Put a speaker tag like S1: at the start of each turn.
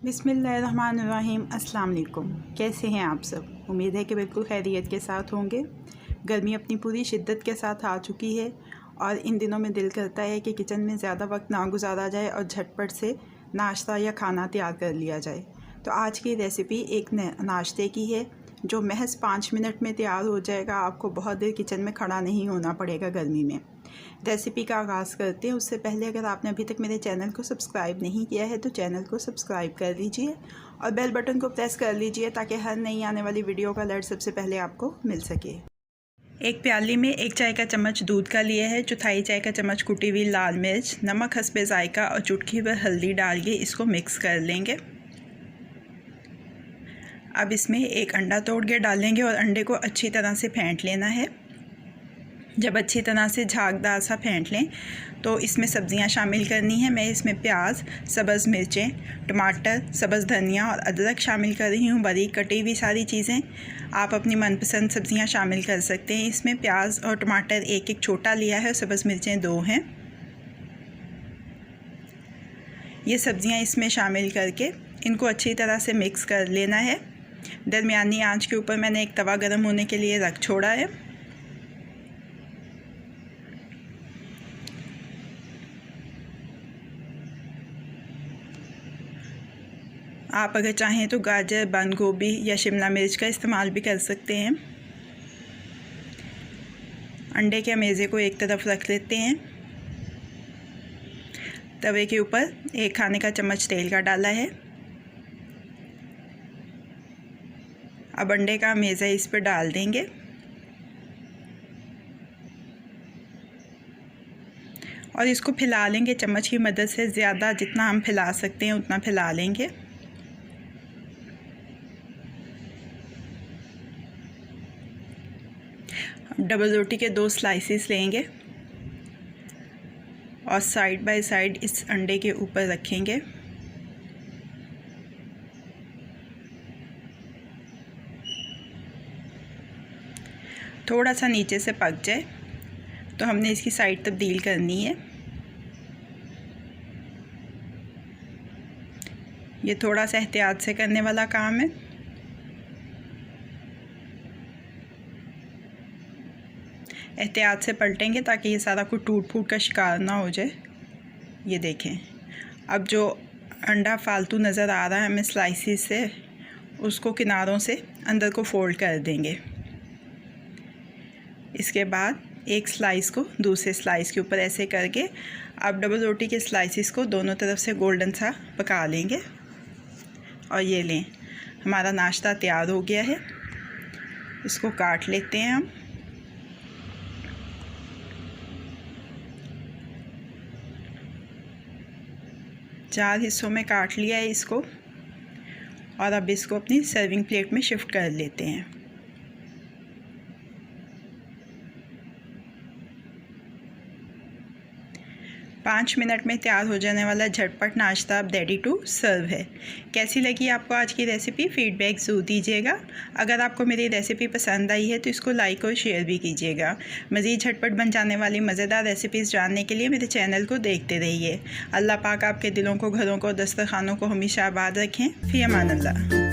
S1: बिस्मिल्लाहिर्रहमानिर्रहीम। अस्सलाम वालेकुम। कैसे हैं आप सब? उम्मीद है कि बिल्कुल खैरियत के साथ होंगे। गर्मी अपनी पूरी शिद्दत के साथ आ चुकी है और इन दिनों में दिल करता है कि किचन में ज़्यादा वक्त ना गुजारा जाए और झटपट से नाश्ता या खाना तैयार कर लिया जाए। तो आज की रेसिपी एक नाश्ते की है जो महज 5 मिनट में तैयार हो जाएगा। आपको बहुत देर किचन में खड़ा नहीं होना पड़ेगा गर्मी में। रेसिपी का आगाज़ करते हैं। उससे पहले अगर आपने अभी तक मेरे चैनल को सब्सक्राइब नहीं किया है तो चैनल को सब्सक्राइब कर लीजिए और बेल बटन को प्रेस कर लीजिए ताकि हर नई आने वाली वीडियो का अलर्ट सबसे पहले आपको मिल सके। एक प्याली में 1 चाय का चम्मच दूध का लिया है, चौथाई चाय का चम्मच कुटी हुई लाल मिर्च, नमक हस्बे जायका और चुटकी भर हल्दी डाल के इसको मिक्स कर लेंगे। अब इसमें एक अंडा तोड़ के डालेंगे और अंडे को अच्छी तरह से फेंट लेना है। जब अच्छी तरह से झागदार सा फेंट लें तो इसमें सब्ज़ियां शामिल करनी है। मैं इसमें प्याज, सब्ज़ मिर्चें, टमाटर, सब्ज़ धनिया और अदरक शामिल कर रही हूँ। बारीक कटी हुई सारी चीज़ें। आप अपनी मनपसंद सब्ज़ियां शामिल कर सकते हैं। इसमें प्याज और टमाटर एक एक छोटा लिया है और सब्ज़ मिर्चें 2 हैं। ये सब्ज़ियां इसमें शामिल करके इनको अच्छी तरह से मिक्स कर लेना है। दरमियानी आंच के ऊपर मैंने एक तवा गर्म होने के लिए रख छोड़ा है। आप अगर चाहें तो गाजर, बंद गोभी या शिमला मिर्च का इस्तेमाल भी कर सकते हैं। अंडे के मेज़े को एक तरफ रख लेते हैं। तवे के ऊपर 1 खाने का चम्मच तेल का डाला है। अब अंडे का मेज़ा इस पर डाल देंगे और इसको फैला लेंगे चम्मच की मदद से। ज़्यादा जितना हम फैला सकते हैं उतना फैला लेंगे। डबल रोटी के 2 स्लाइसेस लेंगे और साइड बाय साइड इस अंडे के ऊपर रखेंगे। थोड़ा सा नीचे से पक जाए तो हमने इसकी साइड तब्दील करनी है। ये थोड़ा सा एहतियात से करने वाला काम है। एहतियात से पलटेंगे ताकि ये सारा कुछ टूट फूट का शिकार ना हो जाए। ये देखें, अब जो अंडा फालतू नज़र आ रहा है हमें स्लाइसिस से, उसको किनारों से अंदर को फोल्ड कर देंगे। इसके बाद एक स्लाइस को दूसरे स्लाइस के ऊपर ऐसे करके अब डबल रोटी के स्लाइसिस को दोनों तरफ से गोल्डन सा पका लेंगे। और ये लें, हमारा नाश्ता तैयार हो गया है। इसको काट लेते हैं हम। चार हिस्सों में काट लिया है इसको और अब इसको अपनी सर्विंग प्लेट में शिफ्ट कर लेते हैं। पाँच मिनट में तैयार हो जाने वाला झटपट नाश्ता अब रेडी टू सर्व है। कैसी लगी आपको आज की रेसिपी? फीडबैक ज़रूर दीजिएगा। अगर आपको मेरी रेसिपी पसंद आई है तो इसको लाइक और शेयर भी कीजिएगा। मज़ीद झटपट बन जाने वाली मज़ेदार रेसिपीज़ जानने के लिए मेरे चैनल को देखते रहिए। अल्लाह पाक आपके दिलों को, घरों को, दस्तरखानों को हमेशा आबाद रखें। फ़ी अमान अल्लाह।